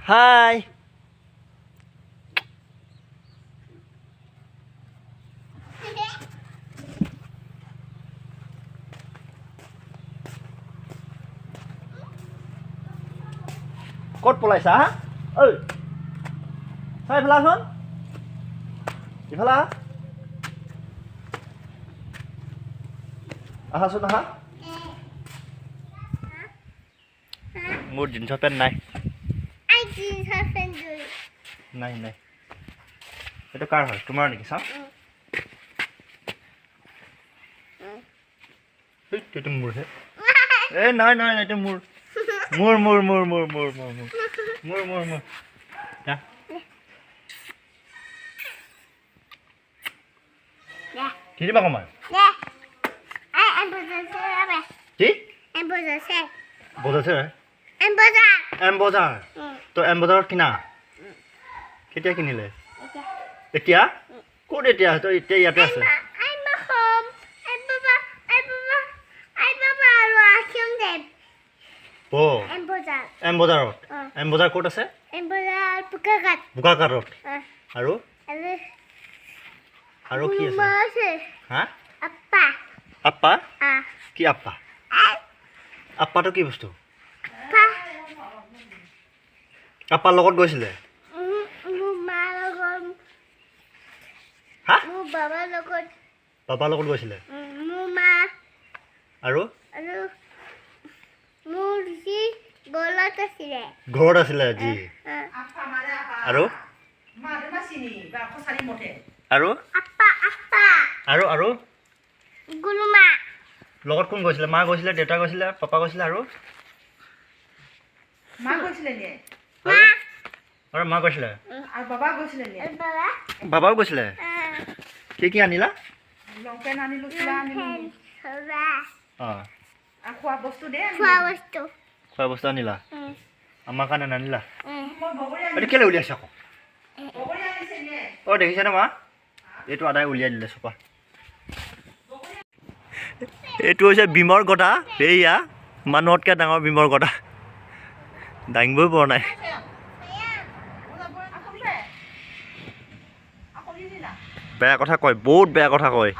হাই ক'ত পলাইছা হা ঐ চাই ইফালে আহচোন ইফালে আহাচোন আহা মোৰ জিন্সৰ পেণ্ট নাই নাই নাই এইটো কাৰ হয় তোমাৰ নেকি চাওঁ এইটো মোৰহে এই নাই নাই এইটো মোৰ মোৰ মোৰ মোৰ মোৰ মোৰ মোৰ মোৰ মোৰ মোৰ কিনিবা কমাৰ কি বজাৰছে এম বজাৰ তো এম বজাৰত কিনা কেতিয়া কিনিলে এতিয়া ক'ত এতিয়া তই এতিয়া ইয়াতে আছে এম বজাৰত এম বজাৰ ক'ত আছে বোকাঘাটত আৰু আৰু কি আছে হা আপ্পা কি আপ্পা আপ্পাটো কি বস্তু আপ্পাৰ লগত গৈছিলে হা বাবাৰ লগত গৈছিলে আৰু ঘৰত আছিলে আজি আৰু আৰু আৰু আৰু লগত কোন গৈছিলে মা গৈছিলে দেউতা গৈছিলে পাপা গৈছিলে আৰু আৰু মা গৈছিলে বাবাও গৈছিলে কি কি আনিলা খোৱা বস্তু আনিলা আমাৰ কাৰণে নানিলা এইটো কেলৈ উলিয়াইছা আকৌ দেখিছেনে মা এইটো আদায় উলিয়াই দিলে চোপা এইটো হৈছে বিমৰ গদা সেয়া মানুহতকৈ ডাঙৰ বিমৰ গদা দাঙিবই পৰা নাই বেয়া কথা কয় বহুত বেয়া কথা কয়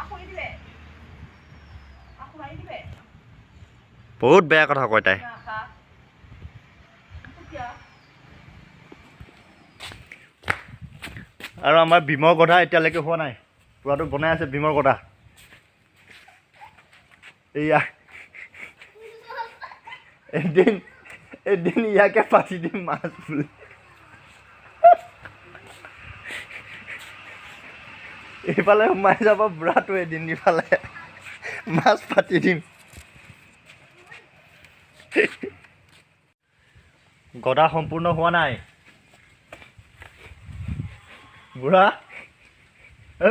বহুত বেয়া কথা কয় তাই আৰু আমাৰ ভীমৰ গধা এতিয়ালৈকে হোৱা নাই পুৰাটো বনাই আছে ভীমৰ গধা এয়া এদিন ইয়াকে পাতি দিম মাছ বুলি এইফালে সোমাই যাব বুঢ়াটো এদিন ইফালে মাছ পাতি দিম গদা সম্পূৰ্ণ হোৱা নাই বুঢ়া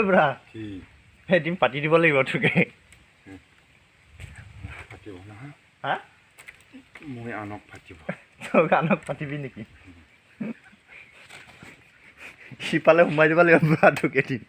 বুঢ়া এদিন পাতি দিব লাগিব তোকে হা মই আনক পাতিব তোক আনক পাতিবি নেকি সিফালে সোমাই দিব লাগিব বুঢ়া তোক এদিন